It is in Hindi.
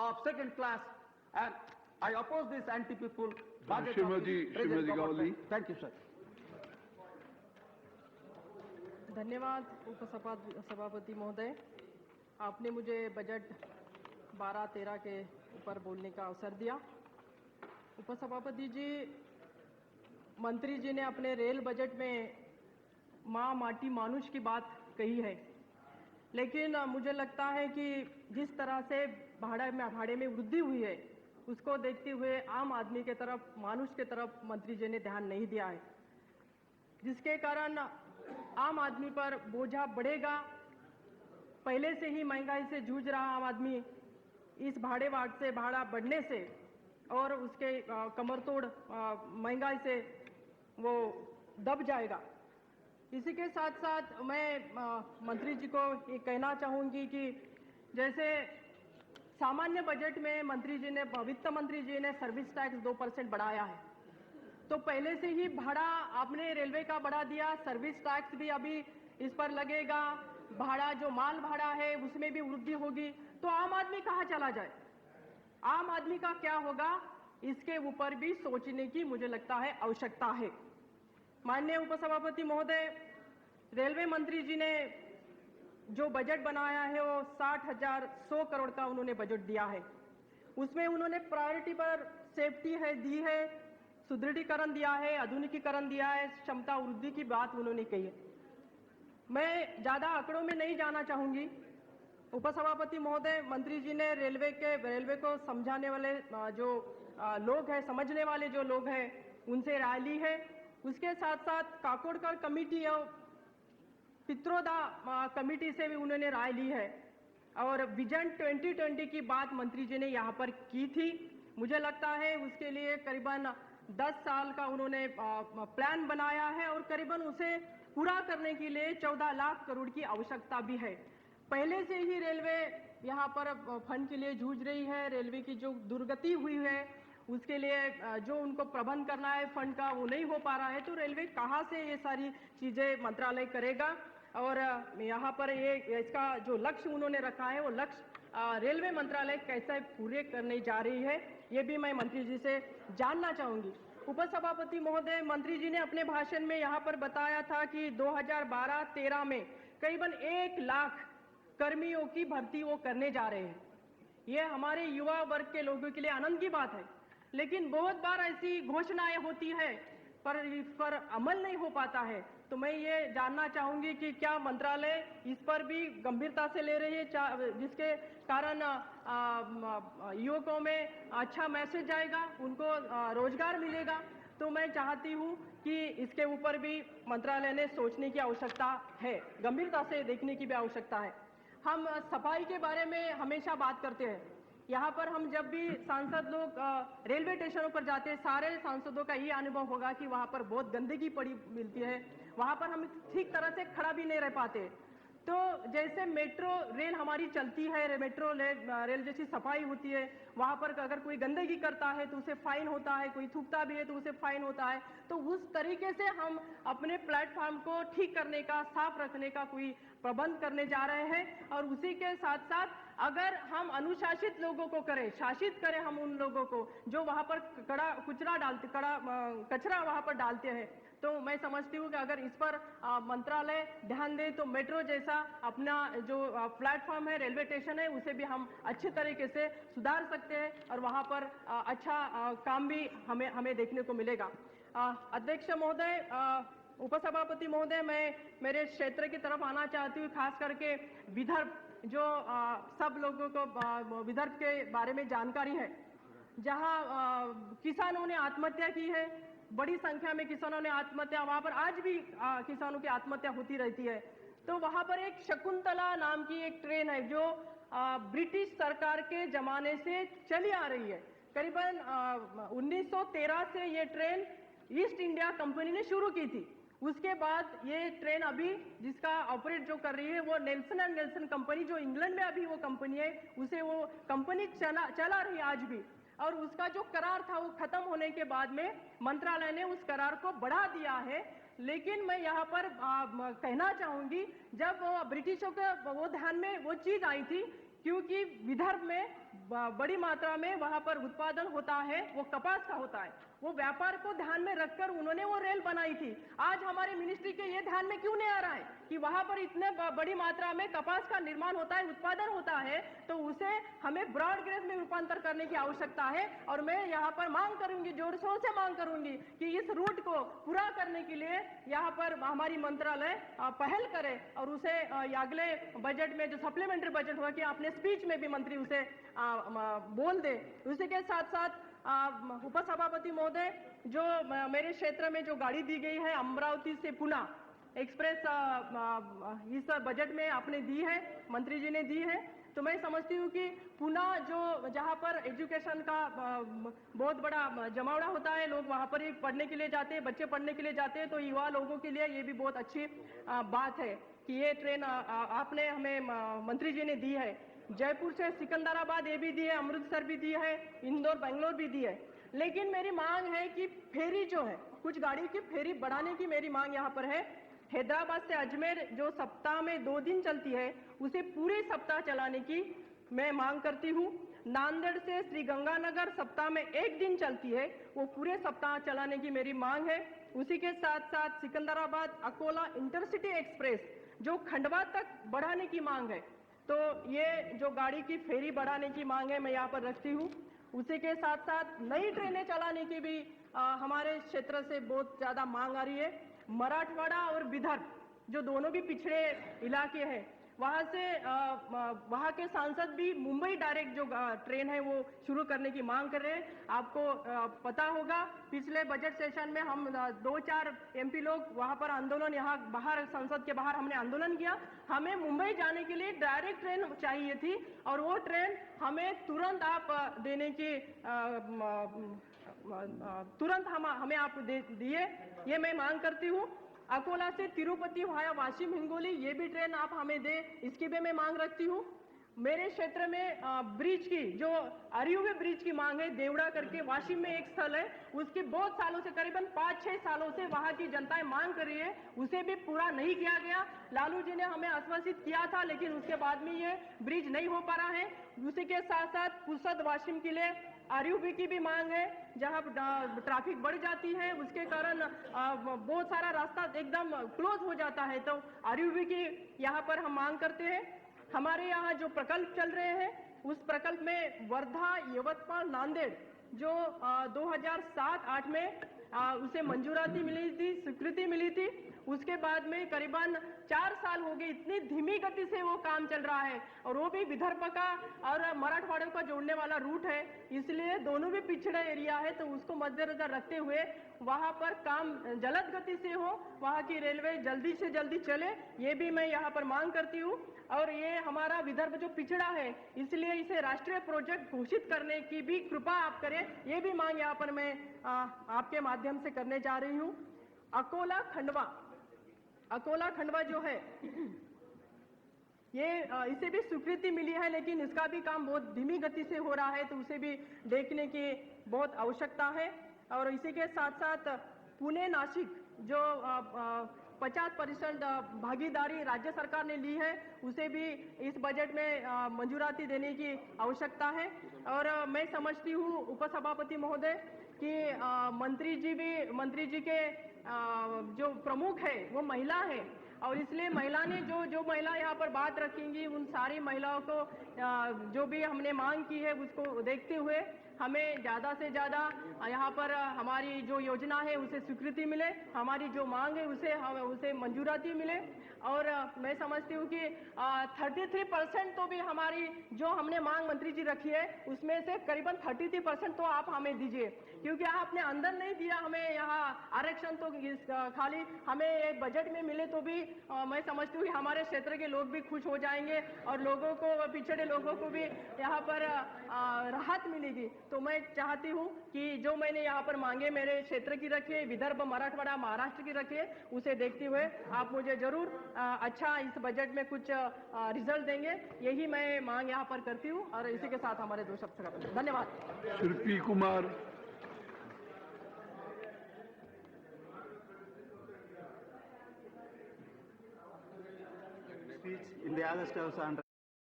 of second class, and I oppose this anti-people budget. Shrimati Gauli. Thank you, sir. धन्यवाद उपसभापति महोदय, आपने मुझे बजट 12-13 के ऊपर बोलने का अवसर दिया। उपसभापति जी, मंत्री जी ने अपने रेल बजट में माँ माटी मानुष की बात कही है, लेकिन मुझे लगता है कि जिस तरह से भाड़े में वृद्धि हुई है, उसको देखते हुए आम आदमी के तरफ, मानुष के तरफ मंत्री जी ने ध्यान नहीं दिया है, जिसके कारण आम आदमी पर बोझा बढ़ेगा। पहले से ही महंगाई से जूझ रहा आम आदमी इस भाड़ा बढ़ने से और उसके कमरतोड़ महंगाई से वो दब जाएगा। इसी के साथ साथ मैं मंत्री जी को ये कहना चाहूँगी कि जैसे सामान्य बजट में वित्त मंत्री जी ने सर्विस टैक्स 2% बढ़ाया है, तो पहले से ही भाड़ा आपने रेलवे का बढ़ा दिया, सर्विस टैक्स भी अभी इस पर लगेगा, भाड़ा जो माल भाड़ा है उसमें भी वृद्धि होगी, तो आम आदमी कहाँ चला जाए, आम आदमी का क्या होगा, इसके ऊपर भी सोचने की मुझे लगता है आवश्यकता है। माननीय उपसभापति महोदय, रेलवे मंत्री जी ने जो बजट बनाया है वो 60,100 करोड़ का उन्होंने बजट दिया है। उसमें उन्होंने प्रायोरिटी पर सेफ्टी है दी है, सुदृढ़ीकरण दिया है, आधुनिकीकरण दिया है, क्षमता वृद्धि की बात उन्होंने कही है। मैं ज्यादा आंकड़ों में नहीं जाना चाहूंगी। उपसभापति महोदय, मंत्री जी ने रेलवे को समझाने वाले जो लोग हैं, समझने वाले जो लोग हैं, उनसे राय ली है। उसके साथ साथ काकोडकर कमेटी और पित्रोदा कमेटी से भी उन्होंने राय ली है और विजन 2020 की बात मंत्री जी ने यहाँ पर की थी। मुझे लगता है उसके लिए करीबन 10 साल का उन्होंने प्लान बनाया है और करीबन उसे पूरा करने के लिए 14 लाख करोड़ की आवश्यकता भी है। पहले से ही रेलवे यहाँ पर फंड के लिए जूझ रही है। रेलवे की जो दुर्गति हुई है उसके लिए जो उनको प्रबंध करना है फंड का, वो नहीं हो पा रहा है, तो रेलवे कहाँ से ये सारी चीजें मंत्रालय करेगा। और यहाँ पर इसका जो लक्ष्य उन्होंने रखा है वो लक्ष्य रेलवे मंत्रालय कैसे पूरे करने जा रही है, ये भी मैं मंत्री जी से जानना चाहूंगी। उपसभापति महोदय, मंत्री जी ने अपने भाषण में यहाँ पर बताया था कि 2012-13 में करीबन 1 लाख कर्मियों की भर्ती वो करने जा रहे हैं। ये हमारे युवा वर्ग के लोगों के लिए आनंद की बात है, लेकिन बहुत बार ऐसी घोषणाएं होती है पर अमल नहीं हो पाता है। तो मैं ये जानना चाहूंगी कि क्या मंत्रालय इस पर भी गंभीरता से ले रही है, जिसके कारण युवकों में अच्छा मैसेज आएगा, उनको रोजगार मिलेगा। तो मैं चाहती हूं कि इसके ऊपर भी मंत्रालय ने सोचने की आवश्यकता है, गंभीरता से देखने की भी आवश्यकता है। हम सफाई के बारे में हमेशा बात करते हैं। यहाँ पर हम जब भी सांसद लोग रेलवे स्टेशनों पर जाते हैं, सारे सांसदों का ये अनुभव होगा कि वहाँ पर बहुत गंदगी पड़ी मिलती है, वहाँ पर हम ठीक तरह से खड़ा भी नहीं रह पाते। तो जैसे मेट्रो रेल हमारी चलती है, मेट्रो रेल जैसी सफाई होती है, वहाँ पर अगर कोई गंदगी करता है तो उसे फाइन होता है, कोई थूकता भी है तो उसे फाइन होता है। तो उस तरीके से हम अपने प्लेटफॉर्म को ठीक करने का, साफ रखने का कोई प्रबंध करने जा रहे हैं। और उसी के साथ साथ अगर हम अनुशासित लोगों को करें, शासित करें हम उन लोगों को जो वहां पर कचरा वहां पर डालते हैं, तो मैं समझती हूँ कि अगर इस पर मंत्रालय ध्यान दे तो मेट्रो जैसा अपना जो प्लेटफॉर्म है, रेलवे स्टेशन है, उसे भी हम अच्छे तरीके से सुधार सकते हैं और वहां पर अच्छा काम भी हमें देखने को मिलेगा। अध्यक्ष महोदय, उपसभापति महोदय, मैं मेरे क्षेत्र की तरफ आना चाहती हूँ, खास करके विदर्भ, जो सब लोगों को विदर्भ के बारे में जानकारी है, जहां किसानों ने आत्महत्या की है, बड़ी संख्या में किसानों ने आत्महत्या, वहां पर आज भी किसानों की आत्महत्या होती रहती है। तो वहां पर एक शकुंतला नाम की एक ट्रेन है जो ब्रिटिश सरकार के जमाने से चली आ रही है। करीबन 1913 से ये ट्रेन ईस्ट इंडिया कंपनी ने शुरू की थी। उसके बाद ये ट्रेन अभी जिसका ऑपरेट जो कर रही है वो नेल्सन एंड नेल्सन कंपनी, जो इंग्लैंड में अभी वो कंपनी है, उसे वो कंपनी चला रही है आज भी। और उसका जो करार था वो खत्म होने के बाद में मंत्रालय ने उस करार को बढ़ा दिया है। लेकिन मैं यहाँ पर कहना चाहूंगी, जब ब्रिटिशों के वो ध्यान में वो चीज आई थी, क्योंकि विदर्भ में बड़ी मात्रा में वहां पर उत्पादन होता है, वो कपास का होता है। वो व्यापार को ध्यान में रखकर उन्होंने वो रेल बनाई थी। आज हमारी मिनिस्ट्री के ये ध्यान में क्यों नहीं आ रहा है कि वहां पर इतने बड़ी मात्रा में कपास का निर्माण होता है, उत्पादन होता है, तो उसे हमें ब्रॉड गेज में रूपांतर करने की आवश्यकता है। और मैं यहाँ पर मांग करूंगी, जोर शोर से मांग करूंगी कि इस रूट को पूरा करने के लिए यहाँ पर हमारी मंत्रालय पहल करे और उसे अगले बजट में जो सप्लीमेंट्री बजट हुआ कि अपने स्पीच में भी मंत्री उसे बोल दे। उसी के साथ साथ उपसभापति महोदय, जो मेरे क्षेत्र में जो गाड़ी दी गई है अमरावती से पुणे एक्सप्रेस इस बजट में आपने दी है, मंत्री जी ने दी है, तो मैं समझती हूँ कि पुणे जो जहाँ पर एजुकेशन का बहुत बड़ा जमावड़ा होता है, लोग वहाँ पर ही पढ़ने के लिए जाते हैं, बच्चे पढ़ने के लिए जाते हैं, तो युवा लोगों के लिए ये भी बहुत अच्छी बात है कि ये ट्रेन आपने हमें मंत्री जी ने दी है। जयपुर से सिकंदराबाद ये भी दी है, अमृतसर भी दी है, इंदौर बेंगलोर भी दी है। लेकिन मेरी मांग है कि फेरी जो है, कुछ गाड़ी की फेरी बढ़ाने की मेरी मांग यहाँ पर है। हैदराबाद से अजमेर जो सप्ताह में 2 दिन चलती है, उसे पूरे सप्ताह चलाने की मैं मांग करती हूँ। नांदेड़ से श्री गंगानगर सप्ताह में 1 दिन चलती है, वो पूरे सप्ताह चलाने की मेरी मांग है। उसी के साथ साथ सिकंदराबाद अकोला इंटरसिटी एक्सप्रेस जो खंडवा तक बढ़ाने की मांग है, तो ये जो गाड़ी की फेरी बढ़ाने की मांग है मैं यहाँ पर रखती हूँ। उसी के साथ साथ नई ट्रेनें चलाने की भी हमारे क्षेत्र से बहुत ज़्यादा मांग आ रही है। मराठवाड़ा और विदर्भ जो दोनों भी पिछड़े इलाके हैं, वहाँ से वहाँ के सांसद भी मुंबई डायरेक्ट जो ट्रेन है वो शुरू करने की मांग कर रहे हैं। आपको पता होगा पिछले बजट सेशन में हम 2-4 एमपी लोग वहाँ पर आंदोलन, यहाँ बाहर संसद के बाहर हमने आंदोलन किया। हमें मुंबई जाने के लिए डायरेक्ट ट्रेन चाहिए थी और वो ट्रेन हमें तुरंत आप देने की तुरंत हमें आप दिए, ये मैं मांग करती हूँ। अकोला से तिरुपति वाया वाशिम हिंगोली ये भी ट्रेन आप हमें दे, इसकी भी मैं मांग रखती हूँ। मेरे क्षेत्र में ब्रिज की जो अरियुवे ब्रिज की मांग है, देवड़ा करके वाशिम में एक स्थल है, उसकी बहुत सालों से करीबन 5-6 सालों से वहां की जनताएं मांग कर रही है, उसे भी पूरा नहीं किया गया। लालू जी ने हमें आश्वासित किया था, लेकिन उसके बाद में ये ब्रिज नहीं हो पा रहा है। उसी के साथ साथ पुसद वाशिम के लिए आरयूबी की भी मांग है, जहां ट्रैफिक बढ़ जाती है, उसके कारण बहुत सारा रास्ता एकदम क्लोज हो जाता है, तो आरयूबी की यहाँ पर हम मांग करते हैं। हमारे यहाँ जो प्रकल्प चल रहे हैं, उस प्रकल्प में वर्धा, यवतमाल, नांदेड़ जो 2007-8 में उसे मंजूराती मिली थी, स्वीकृति मिली थी, उसके बाद में करीबन 4 साल हो गए, इतनी धीमी गति से वो काम चल रहा है, और वो भी विदर्भ का और मराठवाड़ा का जोड़ने वाला रूट है, इसलिए दोनों भी पिछड़ा एरिया है, तो उसको मद्देनजर रखते हुए वहां पर काम जलद गति से हो, वहां की रेलवे जल्दी से जल्दी चले, ये भी मैं यहाँ पर मांग करती हूँ। और ये हमारा विदर्भ जो पिछड़ा है, इसलिए इसे राष्ट्रीय प्रोजेक्ट घोषित करने की भी कृपा आप करें, ये भी मांग यहाँ पर मैं आपके माध्यम से करने जा रही हूँ। अकोला खंडवा जो है, ये इसे भी स्वीकृति मिली है, लेकिन इसका भी काम बहुत धीमी गति से हो रहा है, तो उसे भी देखने की बहुत आवश्यकता है। और इसी के साथ साथ पुणे नासिक जो 50% भागीदारी राज्य सरकार ने ली है, उसे भी इस बजट में मंजूराती देने की आवश्यकता है। और मैं समझती हूँ उपसभापति महोदय कि मंत्री जी के जो प्रमुख है वो महिला है, और इसलिए महिला ने जो महिला यहाँ पर बात रखेंगी, उन सारी महिलाओं को जो भी हमने मांग की है उसको देखते हुए हमें ज़्यादा से ज़्यादा यहाँ पर हमारी जो योजना है उसे स्वीकृति मिले, हमारी जो मांग है उसे मंजूराती मिले। और मैं समझती हूँ कि 33% तो भी हमारी जो हमने मांग मंत्री जी रखी है, उसमें से करीबन 33% तो आप हमें दीजिए, क्योंकि आपने अंदर नहीं दिया हमें यहाँ आरक्षण, तो खाली हमें एक बजट में मिले तो भी मैं समझती हूँ कि हमारे क्षेत्र के लोग भी खुश हो जाएंगे और लोगों को, पिछड़े लोगों को भी यहाँ पर राहत मिलेगी। तो मैं चाहती हूँ कि जो मैंने यहाँ पर मांगे मेरे क्षेत्र की रखिए, विदर्भ, मराठवाड़ा, महाराष्ट्र की रखिए, उसे देखते हुए आप मुझे जरूर अच्छा इस बजट में कुछ रिजल्ट देंगे, यही मैं मांग यहाँ पर करती हूँ। और इसी के साथ हमारे 2 शब्द खत्म। धन्यवाद। शिल्पी Kumar. Speech in the August House on